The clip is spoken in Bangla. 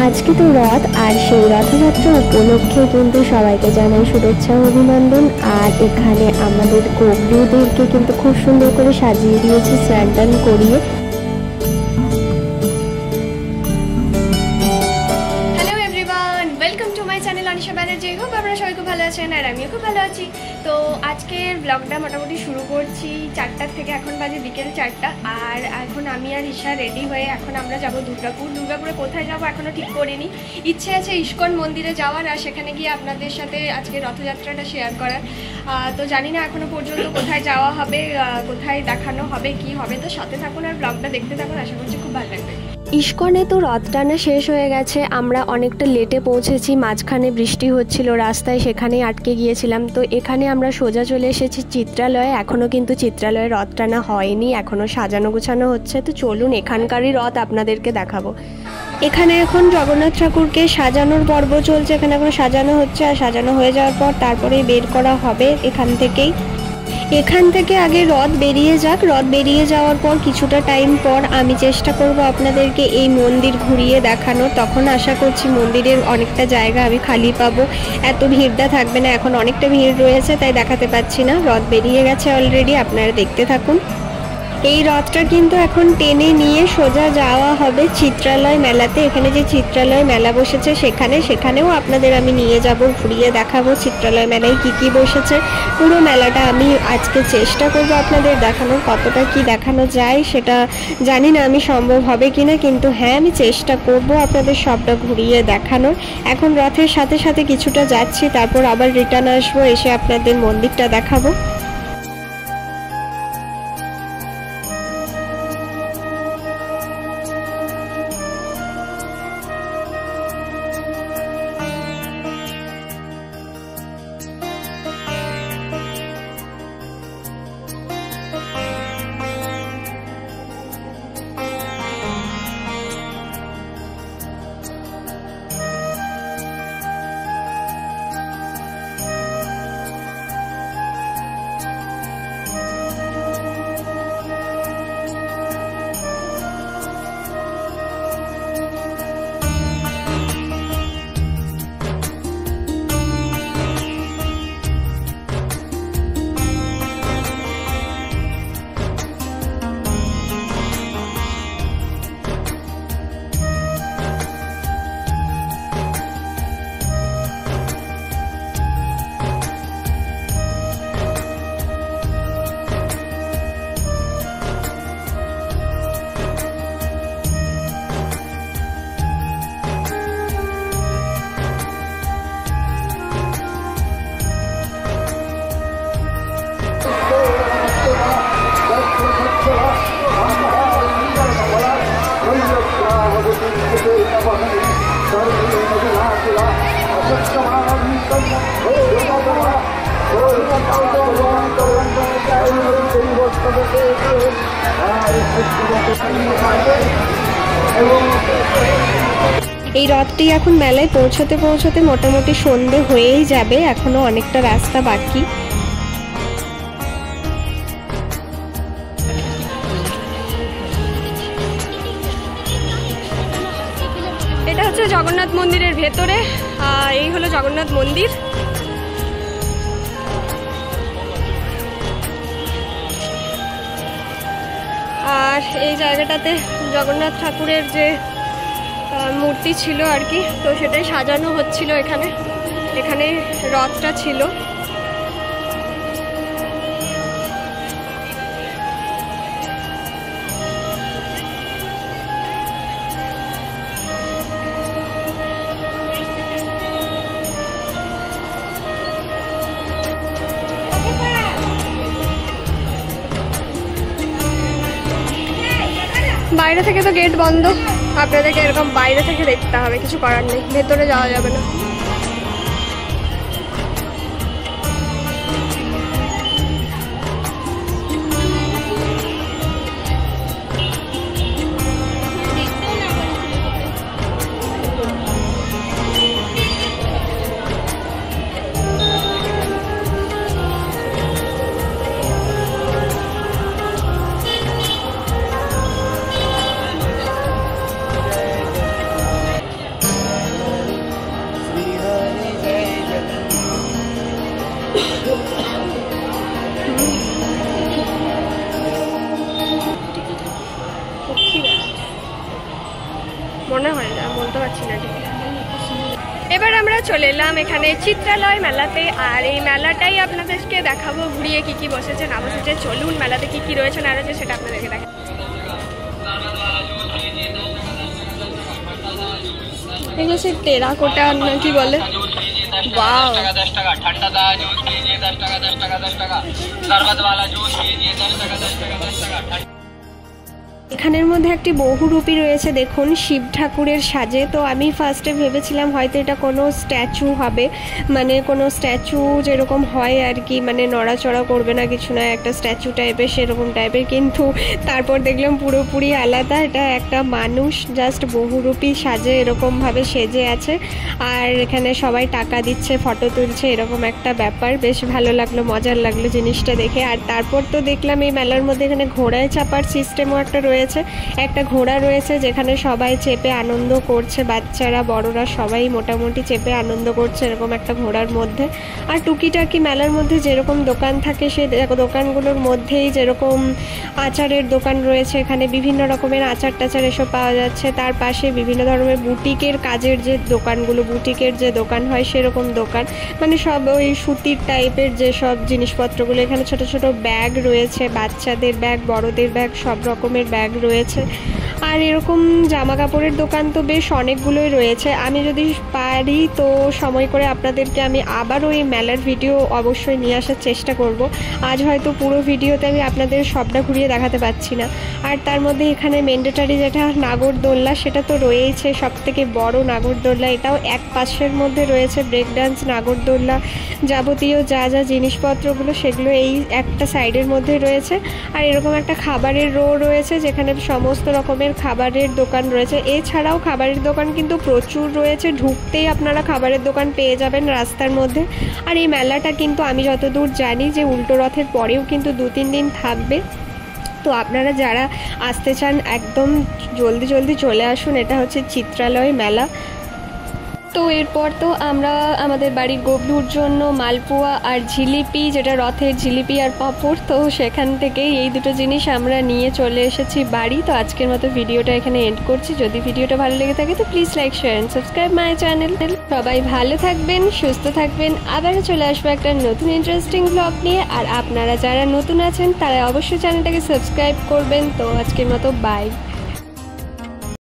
আজকে তো রথ, আর সেই রথযাত্রা উপলক্ষে কিন্তু সবাইকে জানাই শুভেচ্ছা অভিনন্দন। আর এখানে আমাদের গৌরীদেরকে কিন্তু খুব সুন্দর করে সাজিয়ে দিয়েছে স্নান টান করিয়ে। Hello everyone, welcome to my channel Anisha Banerjee. Hope আপনারা সবাই খুব ভালো আছেন আর আমিও খুব ভালো আছি। তো আজকের ব্লগটা মোটামুটি শুরু করছি 4টার থেকে, এখন বাজে বিকেল 4টা। আর এখন আমি আর ঈশা রেডি হয়ে এখন আমরা যাব দুর্গাপুরে কোথায় যাব এখনও ঠিক করিনি। ইচ্ছে আছে ইস্কন মন্দিরে যাওয়ার, আর সেখানে গিয়ে আপনাদের সাথে আজকে রথযাত্রাটা শেয়ার করার। তো জানি না এখনও পর্যন্ত কোথায় যাওয়া হবে, কোথায় দেখানো হবে, কি হবে। তো সাথে থাকুন আর ব্লগটা দেখতে থাকুন, আশা করছি খুব ভালো লাগবে। ইস্কনে তো রথ টানা শেষ হয়ে গেছে, আমরা অনেকটা লেটে পৌঁছেছি, মাঝখানে বৃষ্টি হচ্ছিল রাস্তায়, সেখানেই আটকে গিয়েছিলাম। তো এখানে আমরা সোজা চলে এসেছি চিত্রালয়ে। এখনও কিন্তু চিত্রালয়ে রথ টানা হয়নি, এখনও সাজানো গোছানো হচ্ছে। তো চলুন এখানকারই রথ আপনাদেরকে দেখাবো। এখানে এখন জগন্নাথ ঠাকুরকে সাজানোর পর্ব চলছে, এখানে এখন সাজানো হচ্ছে, আর সাজানো হয়ে যাওয়ার পর তারপরেই বের করা হবে এখান থেকে আগে রথ বেরিয়ে যাক। রথ বেরিয়ে যাওয়ার পর কিছুটা টাইম পর আমি চেষ্টা করব আপনাদেরকে এই মন্দির ঘুরিয়ে দেখানোর। তখন আশা করছি মন্দিরের অনেকটা জায়গা আমি খালি পাবো, এত ভিড়টা থাকবে না। এখন অনেকটা ভিড় রয়েছে তাই দেখাতে পাচ্ছি না। রথ বেরিয়ে গেছে অলরেডি, আপনারা দেখতে থাকুন। এই রথটা কিন্তু এখন টেনে নিয়ে সোজা যাওয়া হবে চিত্রালয় মেলাতে। এখানে যে চিত্রালয় মেলা বসেছে সেখানেও আপনাদের আমি নিয়ে যাব, ঘুরিয়ে দেখাবো চিত্রালয় মেলায় কি বসেছে। পুরো মেলাটা আমি আজকে চেষ্টা করব আপনাদের দেখানোর। কতটা কি দেখানো যায় সেটা জানি না আমি সম্ভব হবে কিনা, কিন্তু হ্যাঁ আমি চেষ্টা করব আপনাদের সবটা ঘুরিয়ে দেখানোর। এখন রথের সাথে সাথে কিছুটা যাচ্ছি, তারপর আবার রিটার্ন আসবো, এসে আপনাদের মন্দিরটা দেখাবো। এই রথটি এখন মেলায় পৌঁছতে পৌঁছতে মোটামুটি সন্ধে হয়েই যাবে, এখনো অনেকটা রাস্তা বাকি। এটা হচ্ছে জগন্নাথ মন্দিরের ভেতরে, এই হলো জগন্নাথ মন্দির। আর এই জায়গাটাতে জগন্নাথ ঠাকুরের যে মূর্তি ছিল আর কি, তো সেটাই সাজানো হচ্ছিল। এখানে রথটা ছিল। বাইরে থেকে তো গেট বন্ধ, আপনাদেরকে এরকম বাইরে থেকে দেখতে হবে, কিছু করার নেই, ভেতরে যাওয়া যাবে না। মনে হয় না, বলতে পারছি না ঠিক। এবার আমরা চলে এলাম এখানে চিত্রালয় মেলাতে, আর এই মেলাটাই আপনাদেরকে দেখাবো ঘুরিয়ে কি কি বসেছে না বসেছে। চলুন মেলাতে কি কি রয়েছে না রয়েছে সেটা আপনাদেরকে দেখাবো। এগুলো সে টেরাকোটা না কি বলে, वाव 10 টাকা ঠান্ডা দা জুস लीजिए 10 টাকা 10 টাকা 10 টাকা শরবত वाला জুস लीजिए 10 টাকা 10 টাকা 10 টাকা। এখানের মধ্যে একটি বহুরূপী রয়েছে দেখুন, শিব ঠাকুরের সাজে। তো আমি ফার্স্টে ভেবেছিলাম হয়তো এটা কোনো স্ট্যাচু হবে, মানে কোনো স্ট্যাচু যেরকম হয় আর কি, মানে নড়াচড়া করবে না কিছু না, একটা স্ট্যাচু টাইপের সেরকম টাইপের, কিন্তু তারপর দেখলাম পুরোপুরি আলাদা। এটা একটা মানুষ জাস্ট বহুরূপী সাজে এরকমভাবে সেজে আছে, আর এখানে সবাই টাকা দিচ্ছে, ফটো তুলছে, এরকম একটা ব্যাপার। বেশ ভালো লাগলো, মজার লাগলো জিনিসটা দেখে। আর তারপর তো দেখলাম এই মেলার মধ্যে এখানে ঘোড়ায় চাপার সিস্টেমও একটা রয়েছে, একটা ঘোড়া রয়েছে যেখানে সবাই চেপে আনন্দ করছে, বাচ্চারা বড়রা সবাই মোটামুটি চেপে আনন্দ করছে এরকম একটা ঘোড়ার মধ্যে। আর টুকিটাকি মেলার মধ্যে যেরকম দোকান থাকে সেই দোকানগুলোর মধ্যেই যেরকম আচারের দোকান রয়েছে, এখানে বিভিন্ন রকমের আচার টাচার এসব পাওয়া যাচ্ছে। তার পাশে বিভিন্ন ধরনের বুটিকের কাজের যে দোকানগুলো, বুটিকের যে দোকান হয় সেরকম দোকান, মানে সব ওই সুতির টাইপের যে সব জিনিসপত্রগুলো। এখানে ছোট ছোট ব্যাগ রয়েছে, বাচ্চাদের ব্যাগ, বড়দের ব্যাগ, সব রকমের ব্যাগ রয়েছে। আর এরকম জামা কাপড়ের দোকান তো বেশ অনেকগুলোই রয়েছে। আমি যদি পারি তো সময় করে আপনাদেরকে আমি আবারও এই মেলার ভিডিও অবশ্যই নিয়ে আসার চেষ্টা করব। আজ হয়তো পুরো ভিডিওতে আমি আপনাদের সবটা ঘুরিয়ে দেখাতে পারছি না। আর তার মধ্যে এখানে ম্যান্ডেটারি যেটা নাগরদোল্লা, সেটা তো রয়েছে, সব থেকে বড় নাগরদোল্লা, এটাও এক পাশের মধ্যে রয়েছে। ব্রেক ডান্স, নাগরদোল্লা, যাবতীয় যা যা জিনিসপত্রগুলো সেগুলো এই একটা সাইডের মধ্যে রয়েছে। আর এরকম একটা খাবারের রো রয়েছে যেখানে সমস্ত রকমের খাবারের দোকান রয়েছে। এছাড়াও খাবারের দোকান কিন্তু প্রচুর রয়েছে, ঢুকতেই আপনারা খাবারের দোকান পেয়ে যাবেন রাস্তার মধ্যে। আর এই মেলাটা কিন্তু আমি যতদূর জানি যে উল্টো রথের পরেও কিন্তু 2-3 দিন থাকবে। তো আপনারা যারা আসতে চান একদম জলদি জলদি চলে আসুন। এটা হচ্ছে চিত্রালয় মেলা। তো এরপর তো আমরা আমাদের বাড়ির গবলুর জন্য মালপোয়া আর জিলিপি, যেটা রথের জিলিপি আর পাঁপড়, তো সেখান থেকেই এই দুটো জিনিস আমরা নিয়ে চলে এসেছি বাড়ি। তো আজকের মতো ভিডিওটা এখানে এন্ড করছি। যদি ভিডিওটা ভালো লেগে থাকে তো please like, share and subscribe my channel. সবাই ভালো থাকবেন, সুস্থ থাকবেন। আবারও চলে আসবো একটা নতুন ইন্টারেস্টিং ব্লগ নিয়ে। আর আপনারা যারা নতুন আছেন তারা অবশ্যই চ্যানেলটাকে সাবস্ক্রাইব করবেন। তো আজকের মতো বাই।